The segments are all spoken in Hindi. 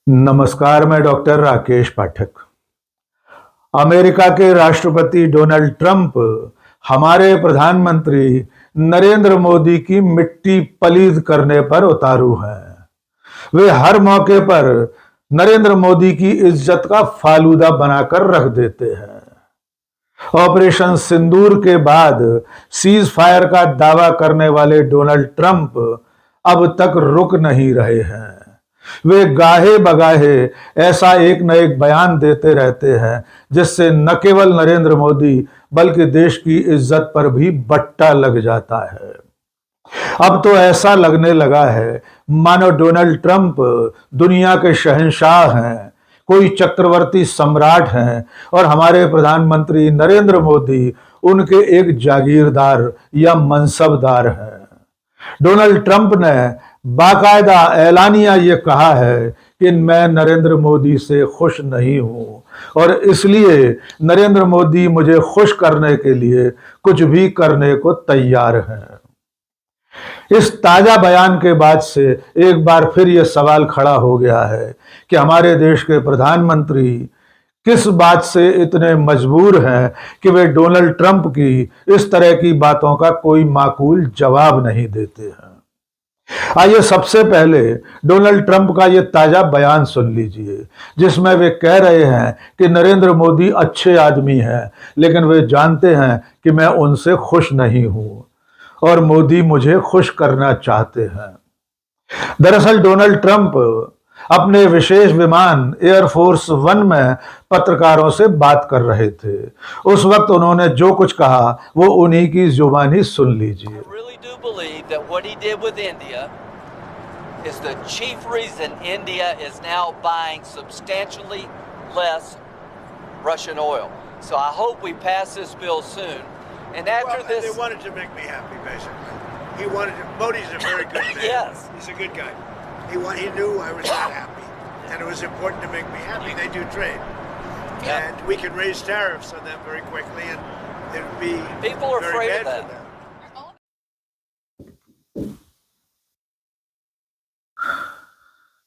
नमस्कार, मैं डॉक्टर राकेश पाठक। अमेरिका के राष्ट्रपति डोनाल्ड ट्रंप हमारे प्रधानमंत्री नरेंद्र मोदी की मिट्टी पलीद करने पर उतारू हैं। वे हर मौके पर नरेंद्र मोदी की इज्जत का फालूदा बनाकर रख देते हैं। ऑपरेशन सिंदूर के बाद सीज फायर का दावा करने वाले डोनाल्ड ट्रंप अब तक रुक नहीं रहे हैं। वे गाहे बगाहे ऐसा एक न एक बयान देते रहते हैं जिससे न केवल नरेंद्र मोदी बल्कि देश की इज्जत पर भी बट्टा लग जाता है। अब तो ऐसा लगने लगा है मानो डोनाल्ड ट्रंप दुनिया के शहंशाह हैं, कोई चक्रवर्ती सम्राट हैं और हमारे प्रधानमंत्री नरेंद्र मोदी उनके एक जागीरदार या मनसबदार हैं। डोनाल्ड ट्रंप ने बाकायदा ऐलानिया ये कहा है कि मैं नरेंद्र मोदी से खुश नहीं हूं और इसलिए नरेंद्र मोदी मुझे खुश करने के लिए कुछ भी करने को तैयार हैं। इस ताजा बयान के बाद से एक बार फिर यह सवाल खड़ा हो गया है कि हमारे देश के प्रधानमंत्री किस बात से इतने मजबूर हैं कि वे डोनाल्ड ट्रंप की इस तरह की बातों का कोई माकूल जवाब नहीं देते हैं। आइए सबसे पहले डोनाल्ड ट्रंप का यह ताजा बयान सुन लीजिए, जिसमें वे कह रहे हैं कि नरेंद्र मोदी अच्छे आदमी हैं, लेकिन वे जानते हैं कि मैं उनसे खुश नहीं हूं और मोदी मुझे खुश करना चाहते हैं। दरअसल डोनाल्ड ट्रंप अपने विशेष विमान एयरफोर्स वन में पत्रकारों से बात कर रहे थे। उस वक्त उन्होंने जो कुछ कहा वो उन्हीं की जुबानी सुन लीजिए। believe that what he did with India is the chief reason India is now buying substantially less Russian oil. So I hope we pass this bill soon. And after this, they wanted to make me happy, basically. He wanted to. Modi's a very good man. Yes, he's a good guy. He knew I was that happy, and it was important to make me happy. They do trade, and we can raise tariffs on them very quickly, and it would be people are very afraid bad of for that. them.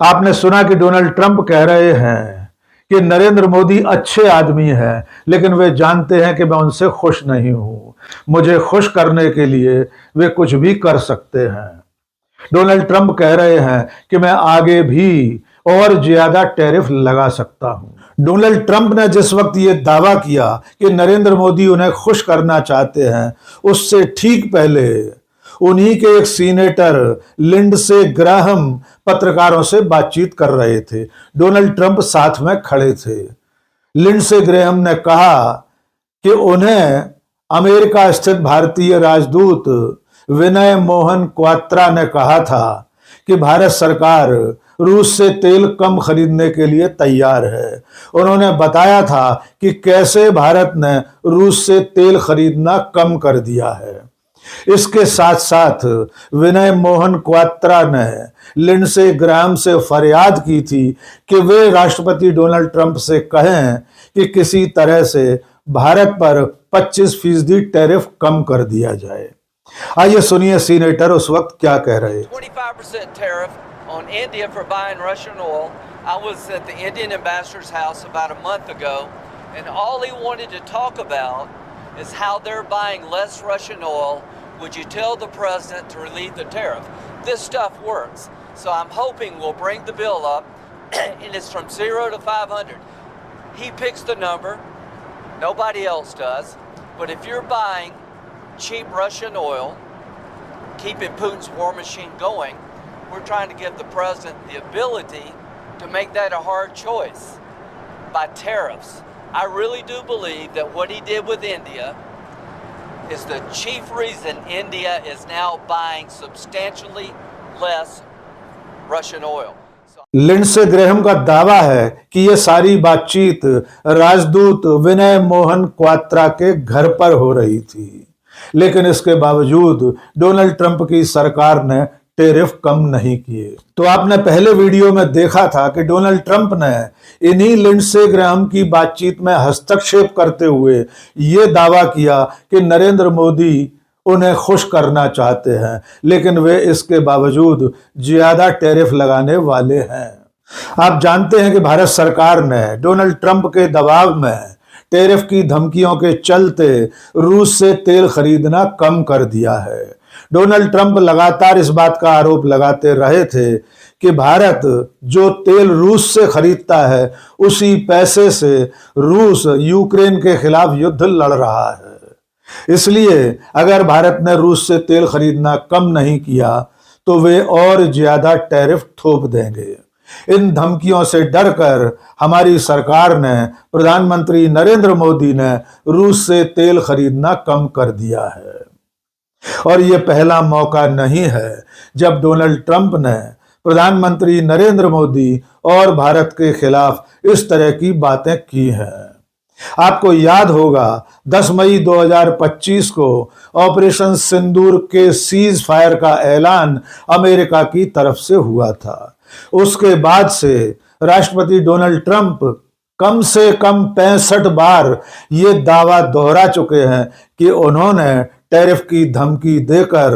आपने सुना कि डोनाल्ड ट्रंप कह रहे हैं कि नरेंद्र मोदी अच्छे आदमी हैं, लेकिन वे जानते हैं कि मैं उनसे खुश नहीं हूं। मुझे खुश करने के लिए वे कुछ भी कर सकते हैं। डोनाल्ड ट्रंप कह रहे हैं कि मैं आगे भी और ज्यादा टैरिफ लगा सकता हूं। डोनाल्ड ट्रंप ने जिस वक्त ये दावा किया कि नरेंद्र मोदी उन्हें खुश करना चाहते हैं, उससे ठीक पहले उन्हीं के एक सीनेटर लिंडसे ग्राहम पत्रकारों से बातचीत कर रहे थे। डोनाल्ड ट्रंप साथ में खड़े थे। लिंडसे ग्राहम ने कहा कि उन्हें अमेरिका स्थित भारतीय राजदूत विनय मोहन क्वात्रा ने कहा था कि भारत सरकार रूस से तेल कम खरीदने के लिए तैयार है। उन्होंने बताया था कि कैसे भारत ने रूस से तेल खरीदना कम कर दिया है। इसके साथ साथ विनय मोहन क्वात्रा ने लिंडसे ग्राहम से फरियाद की थी कि वे राष्ट्रपति डोनाल्ड ट्रंप से कहें कि किसी तरह से भारत पर 25% टैरिफ कम कर दिया जाए। आइए सुनिए सीनेटर उस वक्त क्या कह रहे। 25% tariff on India for buying Russian oil. I was at the Indian ambassador's house about a month ago, and all he wanted to talk about is how they're buying less Russian oil. Would you tell the president to relieve the tariff? This stuff works. So I'm hoping we'll bring the bill up, and it's from 0 to 500. He picks the number. Nobody else does. But if you're buying cheap Russian oil, keeping Putin's war machine going, we're trying to give the president the ability to make that a hard choice by tariffs. I really do believe that what he did with India is the chief reason India is now buying substantially less Russian oil. Lindsey Graham का दावा है कि यह सारी बातचीत राजदूत विनय मोहन क्वात्रा के घर पर हो रही थी, लेकिन इसके बावजूद डोनाल्ड ट्रंप की सरकार ने टैरिफ कम नहीं किए। तो आपने पहले वीडियो में देखा था कि डोनाल्ड ट्रंप ने इन्हीं लिंडसे ग्राहम की बातचीत में हस्तक्षेप करते हुए ये दावा किया कि नरेंद्र मोदी उन्हें खुश करना चाहते हैं, लेकिन वे इसके बावजूद ज्यादा टैरिफ लगाने वाले हैं। आप जानते हैं कि भारत सरकार ने डोनाल्ड ट्रंप के दबाव में टैरिफ की धमकियों के चलते रूस से तेल खरीदना कम कर दिया है। डोनाल्ड ट्रंप लगातार इस बात का आरोप लगाते रहे थे कि भारत जो तेल रूस से खरीदता है उसी पैसे से रूस यूक्रेन के खिलाफ युद्ध लड़ रहा है। इसलिए अगर भारत ने रूस से तेल खरीदना कम नहीं किया तो वे और ज्यादा टैरिफ थोप देंगे। इन धमकियों से डरकर हमारी सरकार ने, प्रधानमंत्री नरेंद्र मोदी ने रूस से तेल खरीदना कम कर दिया है। और ये पहला मौका नहीं है जब डोनाल्ड ट्रंप ने प्रधानमंत्री नरेंद्र मोदी और भारत के खिलाफ इस तरह की बातें की हैं। आपको याद होगा 10 मई 2025 को ऑपरेशन सिंदूर के सीज फायर का ऐलान अमेरिका की तरफ से हुआ था। उसके बाद से राष्ट्रपति डोनाल्ड ट्रंप कम से कम 65 बार ये दावा दोहरा चुके हैं कि उन्होंने टैरिफ की धमकी देकर,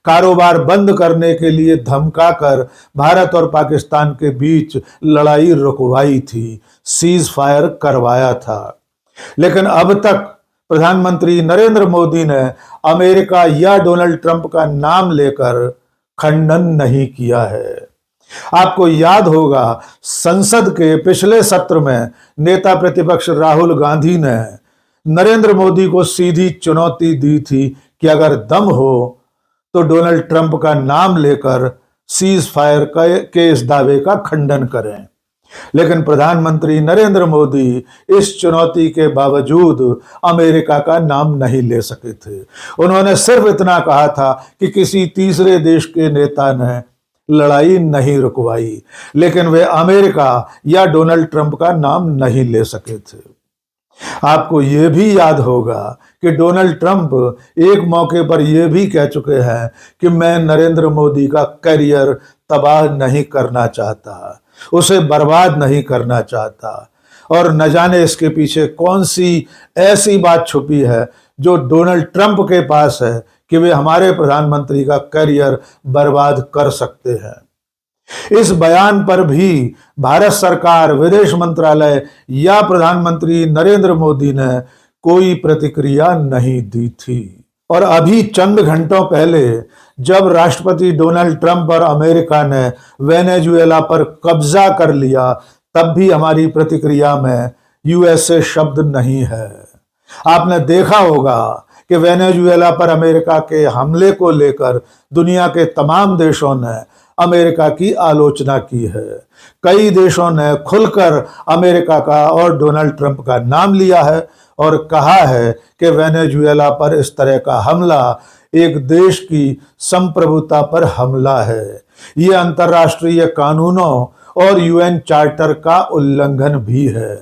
कारोबार बंद करने के लिए धमकाकर भारत और पाकिस्तान के बीच लड़ाई रुकवाई थी, सीज फायर करवाया था। लेकिन अब तक प्रधानमंत्री नरेंद्र मोदी ने अमेरिका या डोनाल्ड ट्रंप का नाम लेकर खंडन नहीं किया है। आपको याद होगा संसद के पिछले सत्र में नेता प्रतिपक्ष राहुल गांधी ने नरेंद्र मोदी को सीधी चुनौती दी थी कि अगर दम हो तो डोनाल्ड ट्रंप का नाम लेकर सीज फायर के इस दावे का खंडन करें। लेकिन प्रधानमंत्री नरेंद्र मोदी इस चुनौती के बावजूद अमेरिका का नाम नहीं ले सके थे। उन्होंने सिर्फ इतना कहा था कि किसी तीसरे देश के नेता ने लड़ाई नहीं रुकवाई, लेकिन वे अमेरिका या डोनाल्ड ट्रंप का नाम नहीं ले सके थे। आपको यह भी याद होगा कि डोनाल्ड ट्रंप एक मौके पर यह भी कह चुके हैं कि मैं नरेंद्र मोदी का करियर तबाह नहीं करना चाहता, उसे बर्बाद नहीं करना चाहता। और न जाने इसके पीछे कौन सी ऐसी बात छुपी है जो डोनाल्ड ट्रंप के पास है कि वे हमारे प्रधानमंत्री का करियर बर्बाद कर सकते हैं। इस बयान पर भी भारत सरकार, विदेश मंत्रालय या प्रधानमंत्री नरेंद्र मोदी ने कोई प्रतिक्रिया नहीं दी थी। और अभी चंद घंटों पहले जब राष्ट्रपति डोनाल्ड ट्रंप और अमेरिका ने वेनेजुएला पर कब्जा कर लिया, तब भी हमारी प्रतिक्रिया में यूएसए शब्द नहीं है। आपने देखा होगा कि वेनेजुएला पर अमेरिका के हमले को लेकर दुनिया के तमाम देशों ने अमेरिका की आलोचना की है। कई देशों ने खुलकर अमेरिका का और डोनाल्ड ट्रंप का नाम लिया है और कहा है कि वेनेजुएला पर इस तरह का हमला एक देश की संप्रभुता पर हमला है। ये अंतर्राष्ट्रीय कानूनों और यूएन चार्टर का उल्लंघन भी है।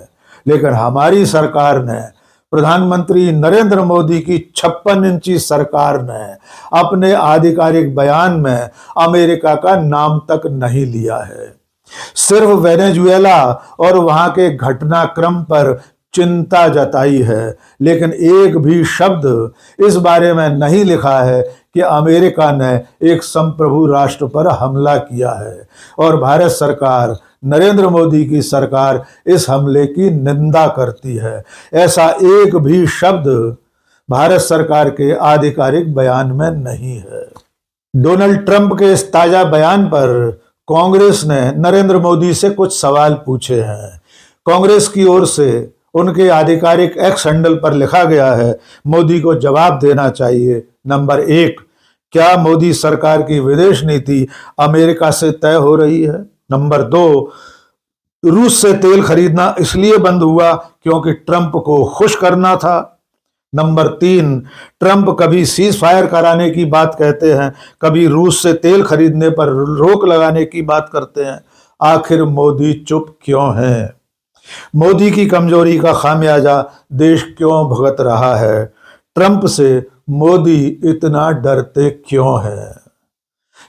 लेकिन हमारी सरकार ने, प्रधानमंत्री नरेंद्र मोदी की 56 इंची सरकार ने अपने आधिकारिक बयान में अमेरिका का नाम तक नहीं लिया है। सिर्फ वेनेजुएला और वहां के घटनाक्रम पर चिंता जताई है, लेकिन एक भी शब्द इस बारे में नहीं लिखा है कि अमेरिका ने एक संप्रभु राष्ट्र पर हमला किया है। और भारत सरकार, नरेंद्र मोदी की सरकार इस हमले की निंदा करती है। ऐसा एक भी शब्द भारत सरकार के आधिकारिक बयान में नहीं है। डोनाल्ड ट्रंप के इस ताजा बयान पर कांग्रेस ने नरेंद्र मोदी से कुछ सवाल पूछे हैं। कांग्रेस की ओर से उनके आधिकारिक एक्स हैंडल पर लिखा गया है, मोदी को जवाब देना चाहिए। नंबर 1, क्या मोदी सरकार की विदेश नीति अमेरिका से तय हो रही है? नंबर 2, रूस से तेल खरीदना इसलिए बंद हुआ क्योंकि ट्रंप को खुश करना था। नंबर 3, ट्रंप कभी सीज फायर कराने की बात कहते हैं, कभी रूस से तेल खरीदने पर रोक लगाने की बात करते हैं। आखिर मोदी चुप क्यों है? मोदी की कमजोरी का खामियाजा देश क्यों भुगत रहा है? ट्रंप से मोदी इतना डरते क्यों हैं?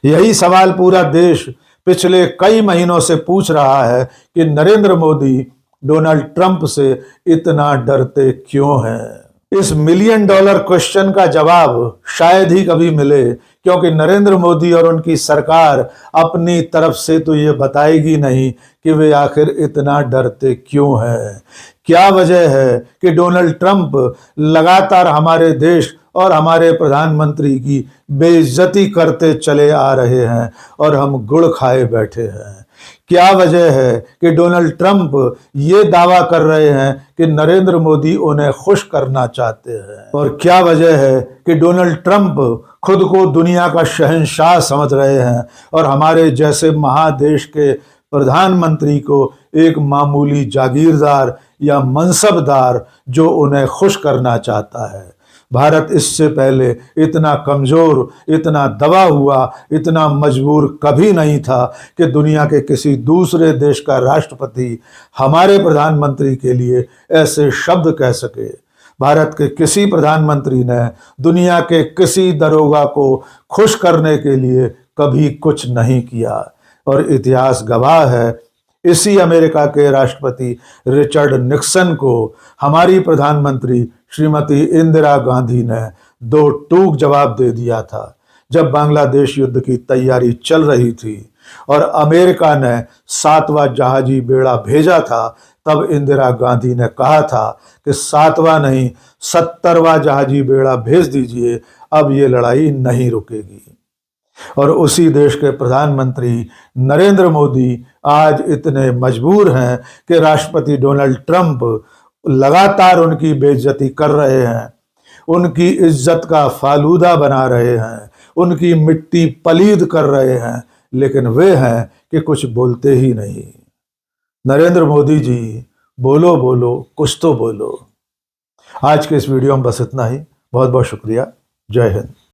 यही सवाल पूरा देश पिछले कई महीनों से पूछ रहा है कि नरेंद्र मोदी डोनाल्ड ट्रंप से इतना डरते क्यों हैं। इस मिलियन डॉलर क्वेश्चन का जवाब शायद ही कभी मिले, क्योंकि नरेंद्र मोदी और उनकी सरकार अपनी तरफ से तो ये बताएगी नहीं कि वे आखिर इतना डरते क्यों हैं। क्या वजह है कि डोनाल्ड ट्रंप लगातार हमारे देश और हमारे प्रधानमंत्री की बेइज्जती करते चले आ रहे हैं और हम गुड़ खाए बैठे हैं। क्या वजह है कि डोनाल्ड ट्रंप ये दावा कर रहे हैं कि नरेंद्र मोदी उन्हें खुश करना चाहते हैं, और क्या वजह है कि डोनाल्ड ट्रंप खुद को दुनिया का शहंशाह समझ रहे हैं और हमारे जैसे महादेश के प्रधानमंत्री को एक मामूली जागीरदार या मनसबदार जो उन्हें खुश करना चाहता है। भारत इससे पहले इतना कमजोर, इतना दबा हुआ, इतना मजबूर कभी नहीं था कि दुनिया के किसी दूसरे देश का राष्ट्रपति हमारे प्रधानमंत्री के लिए ऐसे शब्द कह सके। भारत के किसी प्रधानमंत्री ने दुनिया के किसी दरोगा को खुश करने के लिए कभी कुछ नहीं किया, और इतिहास गवाह है इसी अमेरिका के राष्ट्रपति रिचर्ड निक्सन को हमारी प्रधानमंत्री श्रीमती इंदिरा गांधी ने दो टूक जवाब दे दिया था। जब बांग्लादेश युद्ध की तैयारी चल रही थी और अमेरिका ने 7वां जहाजी बेड़ा भेजा था, तब इंदिरा गांधी ने कहा था कि 7वां नहीं 70वां जहाजी बेड़ा भेज दीजिए, अब ये लड़ाई नहीं रुकेगी। और उसी देश के प्रधानमंत्री नरेंद्र मोदी आज इतने मजबूर हैं कि राष्ट्रपति डोनाल्ड ट्रंप लगातार उनकी बेइज्जती कर रहे हैं, उनकी इज्जत का फालूदा बना रहे हैं, उनकी मिट्टी पलीद कर रहे हैं, लेकिन वे हैं कि कुछ बोलते ही नहीं। नरेंद्र मोदी जी, बोलो बोलो, कुछ तो बोलो। आज के इस वीडियो में बस इतना ही। बहुत बहुत शुक्रिया। जय हिंद।